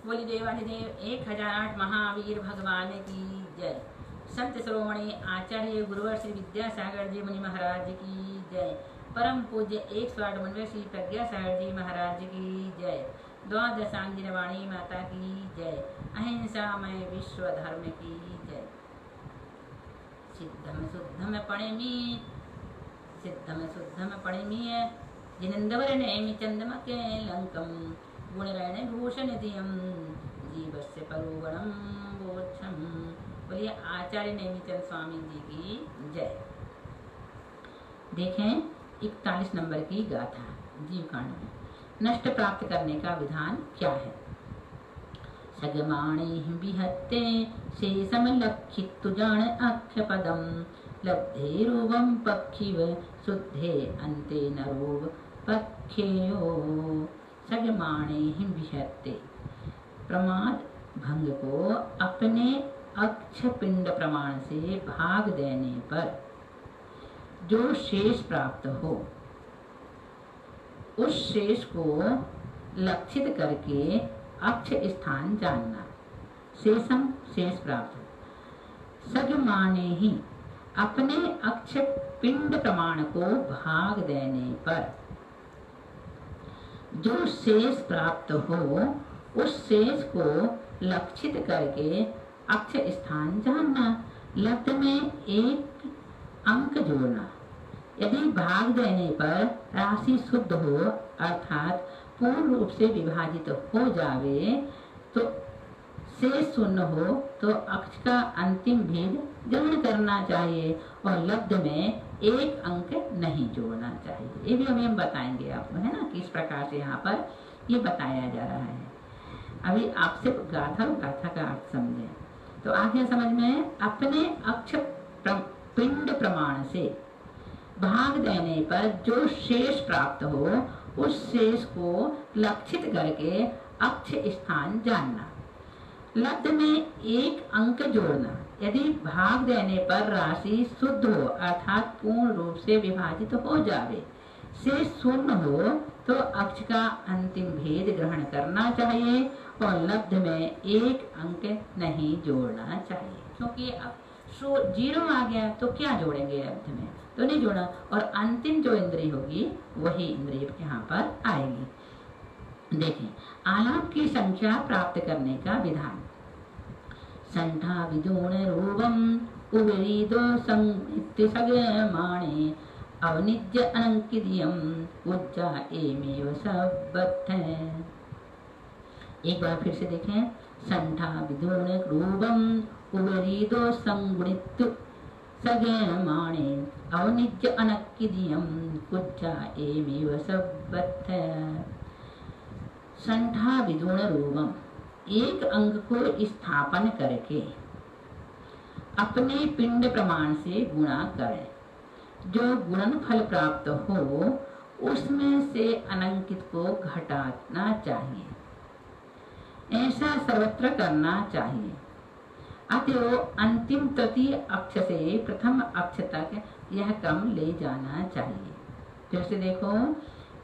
बोली देवाधिदेव 1008 महावीर भगवान की जय। संत श्रोमणी आचार्य गुरुवर श्री विद्यासागर जी मुनि महाराज की जय। परम पूज्य 108 मंडल श्री प्रज्ञासागर जी महाराज की जय। द्वादशांगिनी वाणी माता की जय। अहिंसामय विश्व धर्म की जय। सिद्धम शुद्धम पणिमी जिनंदवर नेमि चंदमके लंकम गुणरण भूषण दियम जीवस्य परोगणम बोक्षम। बोलिए आचार्य नेमिचंद स्वामी जी की जय। देखें 41 नंबर की गाथा जीवकांड में नष्ट प्राप्त करने का विधान क्या है। सगमाणी विहत्ते शेषम लक्षित तुजान अक्ष पदम लब्धे रूपम पक्षिव शुद्धे अंते नरोग पक्षेयो। सगमाणे विहत्ते प्रमाद भंग को अपने अक्ष पिंड प्रमाण से भाग देने पर जो शेष प्राप्त हो उस शेष को लक्षित करके अक्ष स्थान जानना। शेषम शेष प्राप्त। सगमाने ही अपने अक्ष पिंड प्रमाण को भाग देने पर जो शेष प्राप्त हो उस शेष को लक्षित करके अक्ष स्थान जानना। लब्ध में एक अंक जोड़ना। यदि भाग देने पर राशि शुद्ध हो अर्थात पूर्ण रूप से विभाजित हो जावे तो शेष शून्य हो तो अक्ष का अंतिम भेद ग्रहण करना चाहिए और लब्ध में एक अंक नहीं जोड़ना चाहिए। ये भी हम बताएंगे आपको, है ना, किस प्रकार से यहाँ पर ये बताया जा रहा है। अभी आप सिर्फ गाथा और गाथा का अर्थ समझें तो आगे समझ में। अपने अक्ष पिंड प्रमाण से भाग देने पर जो शेष प्राप्त हो उस शेष को लक्षित करके अक्ष स्थान जानना। लब्ध में एक अंक जोड़ना। यदि भाग देने पर राशि शुद्ध हो अर्थात पूर्ण रूप से विभाजित हो जावे, शेष शून्य हो तो अक्ष का अंतिम भेद ग्रहण करना चाहिए और लब्ध में एक अंक नहीं जोड़ना चाहिए। क्योंकि अब 0 आ गया तो क्या जोड़ेंगे लब्ध में, तो नहीं जोड़ना। और अंतिम जो इंद्रिय होगी वही इंद्रिय यहाँ पर आएगी। देखें आलाप की संख्या प्राप्त करने का विधान। संठा विदूण रूपम उवरीदो संगृत्य सगमाणे अवनिज्य अनंकिदियम उज्जा एमेव सबथ। एक बार फिर से देखें। संठा विदूण रूपम उवरीदो संगृत्य सगमाणे अवनिज्य अनंकिदियम उज्जा एमेव सबथ। संठा विदूण रूपम एक अंग को स्थापन करके अपने पिंड प्रमाण से गुणा करें। जो गुणन फल प्राप्त हो उसमें से अनंकित को घटाना चाहिए। ऐसा सर्वत्र करना चाहिए। अतएव अंतिम तृतीय अक्ष से प्रथम अक्ष तक यह क्रम ले जाना चाहिए। फिर से देखो,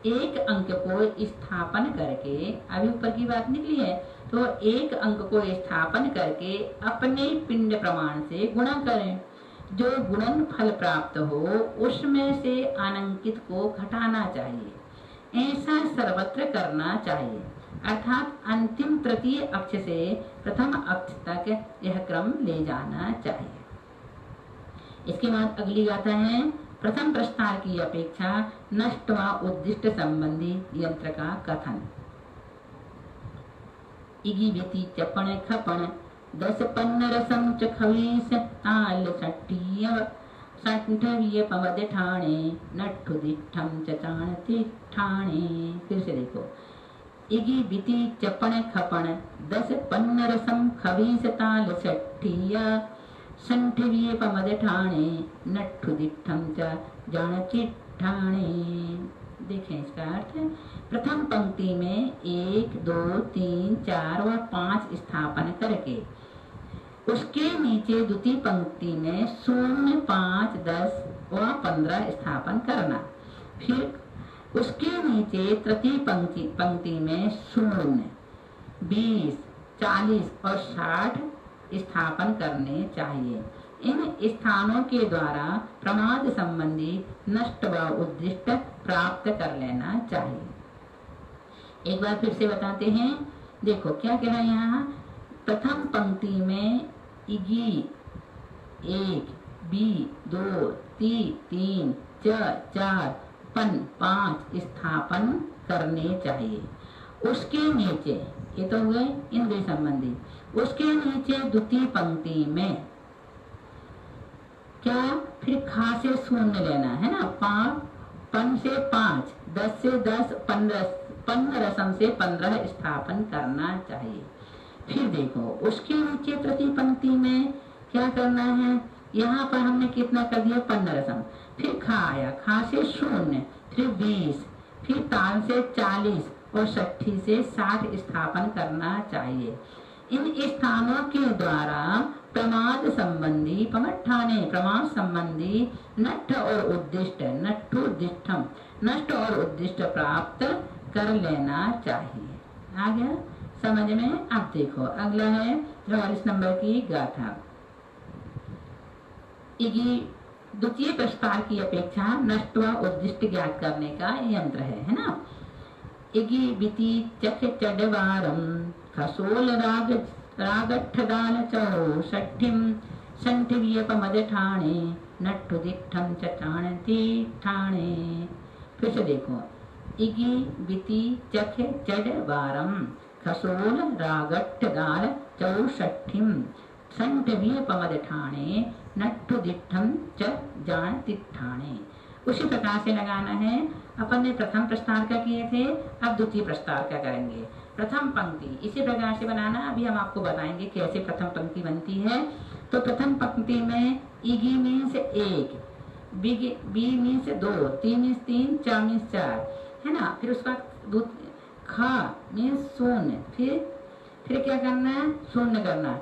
एक अंक को स्थापन करके, अभी ऊपर की बात निकली है, तो एक अंक को स्थापन करके अपने पिंड प्रमाण से गुणा करें। जो गुणन फल प्राप्त हो उसमें से अनंकित को घटाना चाहिए। ऐसा सर्वत्र करना चाहिए। अर्थात अंतिम तृतीय अक्ष से प्रथम अक्ष तक यह क्रम ले जाना चाहिए। इसके बाद अगली गाथा है प्रथम प्रस्तार की अपेक्षा नष्ट व उद्दिष्ट संबंधी यंत्र का कथन। इगी व्यति चपण खपण 10 पन्न रसम च खवीस ताल सट्टीय संठवीय पवद ठाणे नट्ठु दिठम चचाण तिठाणे। फिर से देखो। इगी व्यति चपण खपण 10 पन्न रसम खवीस ताल सट्टीय संठवीय पवद ठाणे नट्ठु दिठम च जाण चिट्ठाणे। देखें इसका अर्थ। प्रथम पंक्ति में 1, 2, 3, 4 व 5 स्थापन करके उसके नीचे द्वितीय पंक्ति में 0, 5, 10 व 15 स्थापन करना। फिर उसके नीचे तृतीय पंक्ति में 0, 20, 40 और 60 स्थापन करने चाहिए। इन स्थानों के द्वारा प्रमाद संबंधी नष्ट व उद्दिष्ट प्राप्त कर लेना चाहिए। एक बार फिर से बताते हैं, देखो क्या कह रहा है यहाँ। प्रथम पंक्ति में इगी 1, बी 2, ती 3, च 4, पन 5 स्थापन करने चाहिए। उसके नीचे, ये तो हुए इंद्रिय संबंधी, उसके नीचे द्वितीय पंक्ति में क्या, फिर खा से शून्य लेना है ना, 5, पन से 5, 10 से 10, 15 रसम से 15 स्थापन करना चाहिए। फिर देखो उसके नीचे तृतीय पंक्ति में क्या करना है, यहाँ पर हमने कितना कर दिया, 15 रसम, फिर खा आया, खा से शून्य, फिर 20, फिर ताल से 40 और षष्ठी से 60 स्थापन करना चाहिए। इन स्थानों के द्वारा प्रमाद संबंधी पमठाने, प्रमाद संबंधी नष्ट और उद्दिष्ट, नष्टोद्दिष्टम, नष्ट और उद्दिष्ट प्राप्त कर लेना चाहिए। आ गया समझ में। अब देखो अगला है 44 नंबर की गाथा। इगी द्वितीय प्रस्तार की अपेक्षा नष्ट व उद्दिष्ट ज्ञात करने का यंत्र है ना। इगी बिति चख चडवारम खसोल रागठदान चौ षष्ठीम संठिव्यपमद ठाणे नट्ठु दिट्ठम चटाणति ठाणे। फिर से देखो, इगी बिति चख चडवारम खसोल रागठदान चौ षष्ठीम संठिव्यपमद ठाणे नट्ठु दिट्ठम च जाणति ठाणे। उसी प्रकार से लगाना है। अपन ने प्रथम प्रस्तार का किए थे, अब द्वितीय प्रस्तार का करेंगे। प्रथम पंक्ति इसी प्रकार से बनाना, अभी हम आपको बताएंगे कैसे प्रथम पंक्ति बनती है। तो प्रथम पंक्ति में इगी मीन्स 1, बी मीन्स 2, ती मीन्स 3, चा मीन्स 4 है ना। फिर उसका खा मीन्स शून्य, फिर क्या करना है, शून्य करना।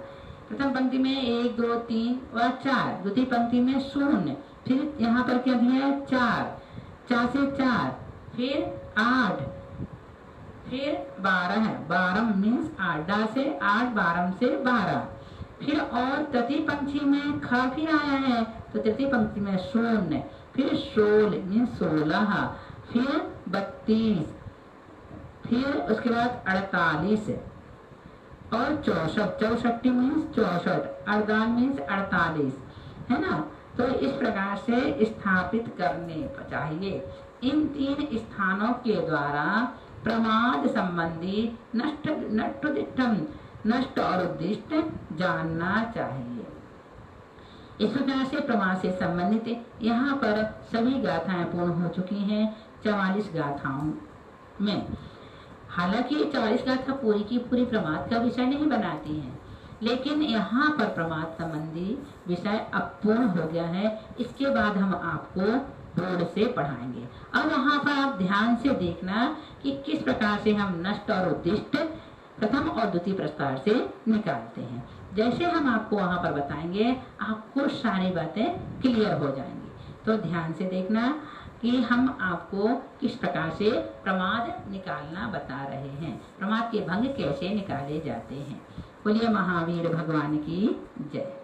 प्रथम पंक्ति में 1, 2, 3 और 4, द्वितीय पंक्ति में शून्य, फिर यहाँ पर क्या दिया है 4, 4 से 4, फिर 8, फिर 12 है, 12 मीन्स 8, डा से 8, 12 से 12। फिर और तृतीय पंक्ति में खा फिर आया है, तो तृतीय पंक्ति में शून्य, फिर 16 मीन्स 16, फिर 32, फिर उसके बाद 48 और 64, 64 मीन्स 64, 48 मीन्स 48 है ना। तो इस प्रकार से स्थापित करने चाहिए। इन 3 स्थानों के द्वारा प्रमाद संबंधी नष्ट और उद्दिष्ट जानना चाहिए। इस प्रकार से प्रमाद से संबंधित यहाँ पर सभी गाथाएं पूर्ण हो चुकी हैं 44 गाथाओं में। हालांकि 44 गाथा पूरी की पूरी प्रमाद का विषय नहीं बनाती हैं, लेकिन यहाँ पर प्रमाद संबंधी विषय अब पूर्ण हो गया है। इसके बाद हम आपको बोर्ड से पढ़ाएंगे। अब वहाँ पर आप ध्यान से देखना कि किस प्रकार से हम नष्ट और उद्दिष्ट प्रथम और द्वितीय प्रस्तार से निकालते हैं। जैसे हम आपको वहाँ पर बताएंगे, आपको सारी बातें क्लियर हो जाएंगी। तो ध्यान से देखना कि हम आपको किस प्रकार से प्रमाद निकालना बता रहे हैं, प्रमाद के भंग कैसे निकाले जाते हैं। बोलिए महावीर भगवान की जय।